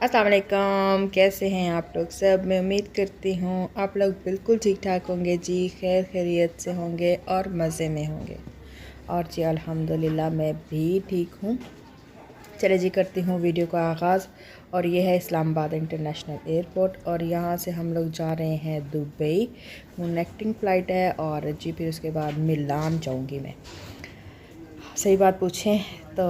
अस्सलाम वालेकुम, कैसे हैं आप लोग सब। मैं उम्मीद करती हूँ आप लोग बिल्कुल ठीक ठाक होंगे जी, खैर खैरियत से होंगे और मज़े में होंगे। और जी अल्हम्दुलिल्लाह मैं भी ठीक हूँ। चले जी करती हूँ वीडियो का आगाज़। और ये है इस्लामाबाद इंटरनेशनल एयरपोर्ट और यहाँ से हम लोग जा रहे हैं दुबई। कनेक्टिंग फ़्लाइट है और जी फिर उसके बाद मिलान जाऊँगी मैं। सही बात पूछें तो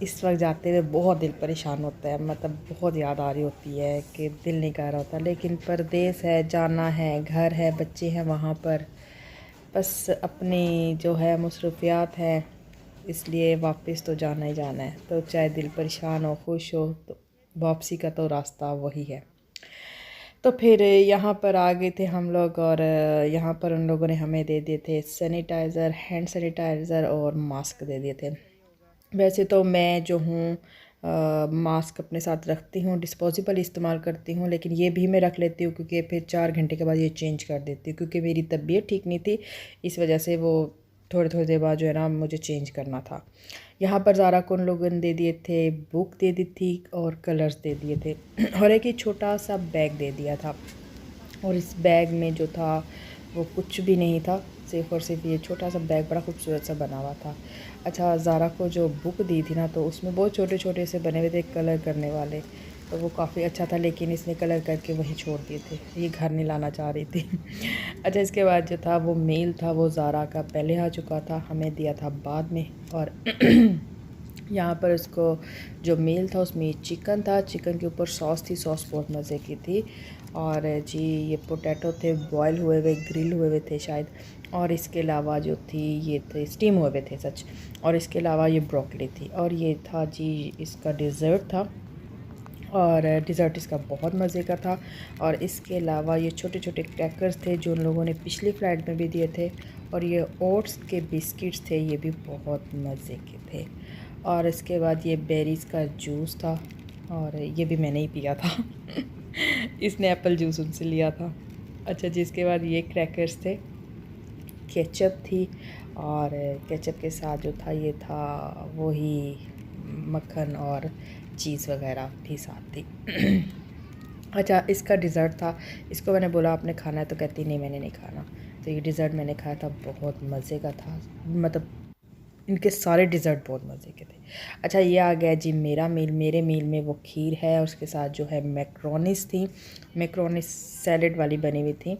इस वक्त जाते हुए बहुत दिल परेशान होता है, मतलब बहुत याद आ रही होती है कि दिल नहीं कर रहा होता, लेकिन परदेस है, जाना है, घर है, बच्चे हैं वहाँ पर, बस अपनी जो है मसरूफियात है, इसलिए वापस तो जाना ही जाना है। तो चाहे दिल परेशान हो खुश हो, तो वापसी का तो रास्ता वही है। तो फिर यहाँ पर आ गए थे हम लोग और यहाँ पर उन लोगों ने हमें दे दिए थे सैनिटाइज़र, हैंड सैनिटाइज़र और मास्क दे दिए थे। वैसे तो मैं जो हूँ मास्क अपने साथ रखती हूँ, डिस्पोजेबल इस्तेमाल करती हूँ, लेकिन ये भी मैं रख लेती हूँ क्योंकि फिर 4 घंटे के बाद ये चेंज कर देती हूँ, क्योंकि मेरी तबीयत ठीक नहीं थी, इस वजह से वो थोड़ी थोड़ी देर बाद जो है ना मुझे चेंज करना था। यहाँ पर ज़ारा को उन लोगों ने दे दिए थे, बुक दे दी थी और कलर्स दे दिए थे और एक ही छोटा सा बैग दे दिया था। और इस बैग में जो था वो कुछ भी नहीं था, सिर्फ़ और सिर्फ ये छोटा सा बैग बड़ा खूबसूरत सा बना हुआ था। अच्छा, ज़ारा को जो बुक दी थी ना, तो उसमें बहुत छोटे छोटे से बने हुए थे कलर करने वाले, तो वो काफ़ी अच्छा था, लेकिन इसने कलर करके वहीं छोड़ दिए थे, ये घर नहीं लाना चाह रही थी। अच्छा, इसके बाद जो था वो मेल था, वो ज़ारा का पहले आ चुका था, हमें दिया था बाद में। और यहाँ पर उसको जो मील था उसमें चिकन था, चिकन के ऊपर सॉस थी, सॉस बहुत मज़े की थी। और जी ये पोटैटो थे, बॉयल हुए हुए, ग्रिल हुए हुए थे शायद। और इसके अलावा जो थी ये थे स्टीम हुए हुए थे सच। और इसके अलावा ये ब्रोकली थी और ये था जी इसका डिज़र्ट था। और डिज़र्ट इसका बहुत मज़े का था। और इसके अलावा ये छोटे छोटे क्रैकर्स थे जो उन लोगों ने पिछली फ़्लाइट में भी दिए थे। और ये ओट्स के बिस्किट्स थे, ये भी बहुत मज़े के थे। और इसके बाद ये बेरीज़ का जूस था और ये भी मैंने ही पिया था। इसने एप्पल जूस उनसे लिया था। अच्छा जी, इसके बाद ये क्रैकर्स थे, केचप थी और केचप के साथ जो था ये था वही मक्खन और चीज़ वगैरह भी साथ थी। अच्छा, इसका डिज़र्ट था, इसको मैंने बोला आपने खाना है, तो कहती नहीं मैंने नहीं खाना। तो ये डिज़र्ट मैंने खाया था, बहुत मज़े का था, मतलब इनके सारे डिज़र्ट बहुत मज़े के थे। अच्छा, ये आ गया जी मेरा मील। मेरे मील में वो खीर है और उसके साथ जो है मैक्रोनीस थी, मैक्रोनीस सैलड वाली बनी हुई थी।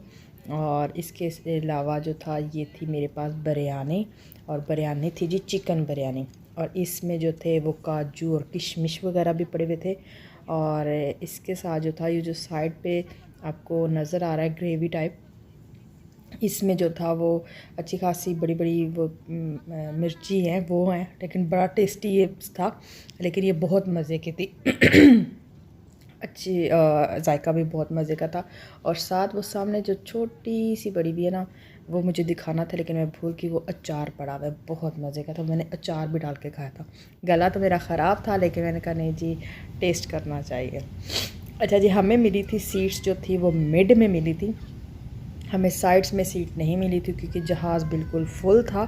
और इसके अलावा जो था ये थी मेरे पास बिरयानी, और बिरयानी थी जी चिकन बिरयानी। और इसमें जो थे वो काजू और किशमिश वगैरह भी पड़े हुए थे। और इसके साथ जो था ये जो साइड पे आपको नज़र आ रहा है ग्रेवी टाइप, इसमें जो था वो अच्छी खासी बड़ी बड़ी वो मिर्ची हैं वो हैं, लेकिन बड़ा टेस्टी ये था, लेकिन ये बहुत मज़े की थी। अच्छी जायका भी बहुत मज़े का था। और साथ वो सामने जो छोटी सी बड़ी भी है ना, वो मुझे दिखाना था लेकिन मैं भूल गई, वो अचार पड़ा हुआ है, बहुत मज़े का था, मैंने अचार भी डाल के खाया था। गला तो मेरा ख़राब था लेकिन मैंने कहा नहीं जी टेस्ट करना चाहिए। अच्छा जी, हमें मिली थी सीट्स जो थी वो मिड में मिली थी, हमें साइड्स में सीट नहीं मिली थी क्योंकि जहाज़ बिल्कुल फुल था।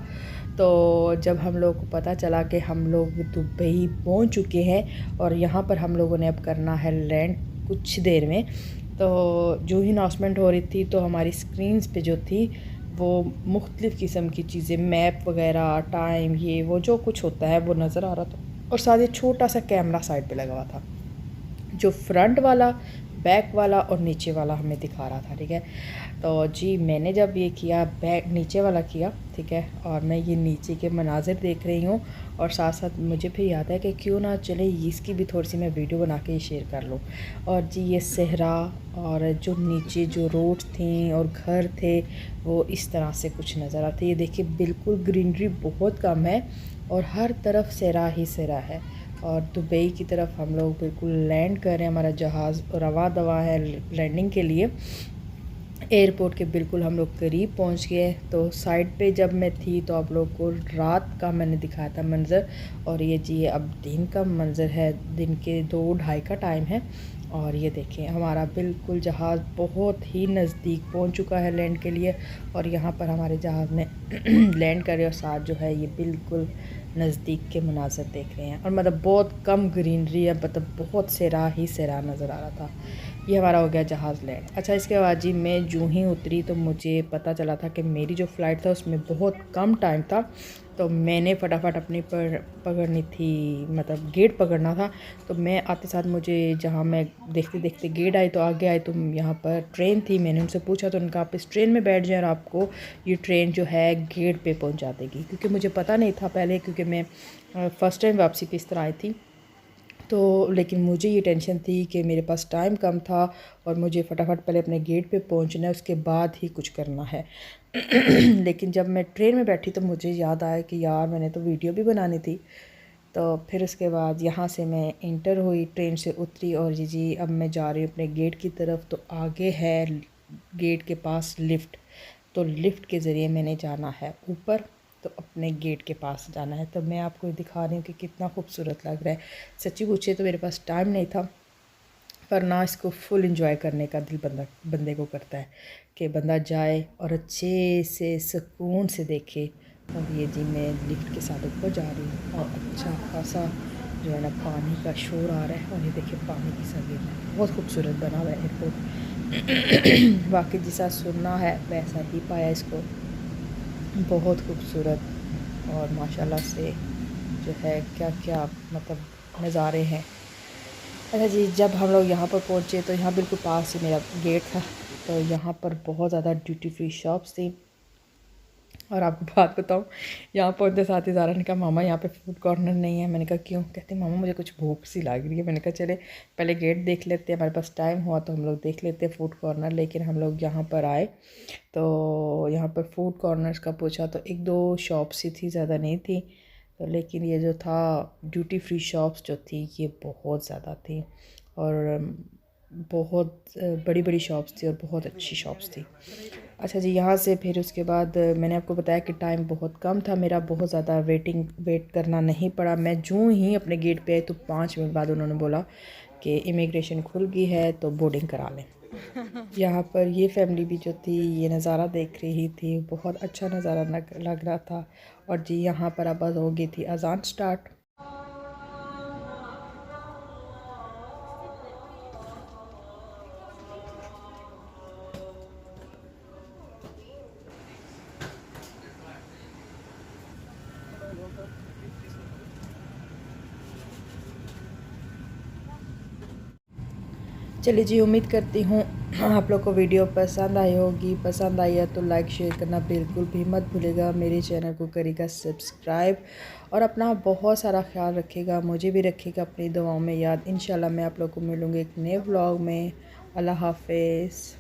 तो जब हम लोग को पता चला कि हम लोग दुबई पहुंच चुके हैं और यहाँ पर हम लोगों ने अब करना है लैंड कुछ देर में, तो जो ही अनाउंसमेंट हो रही थी तो हमारी स्क्रीन्स पे जो थी वो मुख्तलिफ़ किस्म की चीज़ें, मैप वगैरह, टाइम, ये वो जो कुछ होता है वो नज़र आ रहा था। और साथ ही छोटा सा कैमरा साइड पे लगा हुआ था, जो फ्रंट वाला, बैक वाला और नीचे वाला हमें दिखा रहा था। ठीक है, तो जी मैंने जब ये किया, बैक नीचे वाला किया, ठीक है, और मैं ये नीचे के मनाजिर देख रही हूँ और साथ साथ मुझे फिर याद है कि क्यों ना चले इसकी भी थोड़ी सी मैं वीडियो बना के शेयर कर लूँ। और जी ये सहरा और जो नीचे जो रोड थी और घर थे वो इस तरह से कुछ नज़र आते। ये देखिए बिल्कुल ग्रीनरी बहुत कम है और हर तरफ सहरा ही सहरा है। और दुबई की तरफ हम लोग बिल्कुल लैंड कर रहे हैं, हमारा जहाज़ रवा दवा है लैंडिंग के लिए। एयरपोर्ट के बिल्कुल हम लोग करीब पहुंच गए। तो साइड पे जब मैं थी तो आप लोग को रात का मैंने दिखाया था मंज़र, और ये जी अब दिन का मंज़र है, दिन के 2-2:30 का टाइम है। और ये देखें हमारा बिल्कुल जहाज़ बहुत ही नज़दीक पहुंच चुका है लैंड के लिए। और यहाँ पर हमारे जहाज़ में लैंड करे और साथ जो है ये बिल्कुल नज़दीक के मनाज़र देख रहे हैं। और मतलब बहुत कम ग्रीनरी है, मतलब बहुत सरा ही सरा नज़र आ रहा था। ये हमारा हो गया जहाज़ लैंड। अच्छा, इसके बाद जी मैं जूँ ही उतरी तो मुझे पता चला था कि मेरी जो फ़्लाइट था उसमें बहुत कम टाइम था, तो मैंने फटाफट अपनी पकड़नी थी, मतलब गेट पकड़ना था। तो मैं आते साथ मुझे जहाँ मैं देखते देखते गेट आई तो आगे आई तो यहाँ पर ट्रेन थी। मैंने उनसे पूछा तो उनका आप इस ट्रेन में बैठ जाएं और आपको ये ट्रेन जो है गेट पे पहुँचा देगी, क्योंकि मुझे पता नहीं था पहले, क्योंकि मैं फ़र्स्ट टाइम वापसी पे इस तरह आई थी। तो लेकिन मुझे ये टेंशन थी कि मेरे पास टाइम कम था और मुझे फटाफट पहले अपने गेट पे पहुंचना है, उसके बाद ही कुछ करना है। लेकिन जब मैं ट्रेन में बैठी तो मुझे याद आया कि यार मैंने तो वीडियो भी बनानी थी। तो फिर उसके बाद यहाँ से मैं इंटर हुई, ट्रेन से उतरी और जी अब मैं जा रही हूँ अपने गेट की तरफ। तो आगे है गेट के पास लिफ़्ट, तो लिफ़्ट के ज़रिए मैंने जाना है ऊपर, तो अपने गेट के पास जाना है। तो मैं आपको दिखा रही हूँ कि कितना खूबसूरत लग रहा है। सच्ची पूछे तो मेरे पास टाइम नहीं था, पर ना इसको फुल एंजॉय करने का दिल बंदे को करता है कि बंदा जाए और अच्छे से सुकून से देखे। और ये जी मैं लिफ्ट के साथ ऊपर जा रही हूँ और अच्छा खासा जो है ना पानी का शोर आ रहा है। और ये देखिए पानी की सगें, बहुत खूबसूरत बना हुआ है एयरपोर्ट। बाकी जैसा सुनना है वैसा ही पाया इसको, बहुत खूबसूरत। और माशाल्लाह से जो है क्या क्या मतलब नज़ारे हैं। अच्छा जी, जब हम लोग यहाँ पर पहुँचे तो यहाँ बिल्कुल पास ही मेरा गेट था। तो यहाँ पर बहुत ज़्यादा ड्यूटी फ्री शॉप्स थी। और आपको बात बताऊँ, यहाँ पहुँचते साथ ही ज़ारा ने कहा मामा यहाँ पे फूड कॉर्नर नहीं है। मैंने कहा क्यों? कहते मामा मुझे कुछ भूख सी लग रही है। मैंने कहा चले पहले गेट देख लेते हैं, हमारे पास टाइम हुआ तो हम लोग देख लेते हैं फूड कॉर्नर। लेकिन हम लोग यहाँ पर आए तो यहाँ पर फूड कॉर्नर्स का पूछा तो एक दो शॉप्स ही थी, ज़्यादा नहीं थी। तो लेकिन ये जो था ड्यूटी फ्री शॉप्स जो थी ये बहुत ज़्यादा थी और बहुत बड़ी बड़ी शॉप्स थी और बहुत अच्छी शॉप्स थी। अच्छा जी, यहाँ से फिर उसके बाद मैंने आपको बताया कि टाइम बहुत कम था मेरा, बहुत ज़्यादा वेट करना नहीं पड़ा। मैं जूँ ही अपने गेट पे आई तो 5 मिनट बाद उन्होंने बोला कि इमिग्रेशन खुल गई है तो बोर्डिंग करा लें। यहाँ पर ये फैमिली भी जो थी ये नज़ारा देख रही थी, बहुत अच्छा नज़ारा लग रहा था। और जी यहाँ पर अब हो गई थी अज़ान स्टार्ट। चलिए जी, उम्मीद करती हूँ आप लोग को वीडियो पसंद आई होगी। पसंद आई है तो लाइक शेयर करना बिल्कुल भी मत भूलिएगा। मेरे चैनल को करिएगा सब्सक्राइब और अपना बहुत सारा ख्याल रखिएगा, मुझे भी रखिएगा अपनी दुआओं में याद। इंशाल्लाह मैं आप लोग को मिलूँगी एक नए व्लॉग में। अल्लाह हाफ़िज़।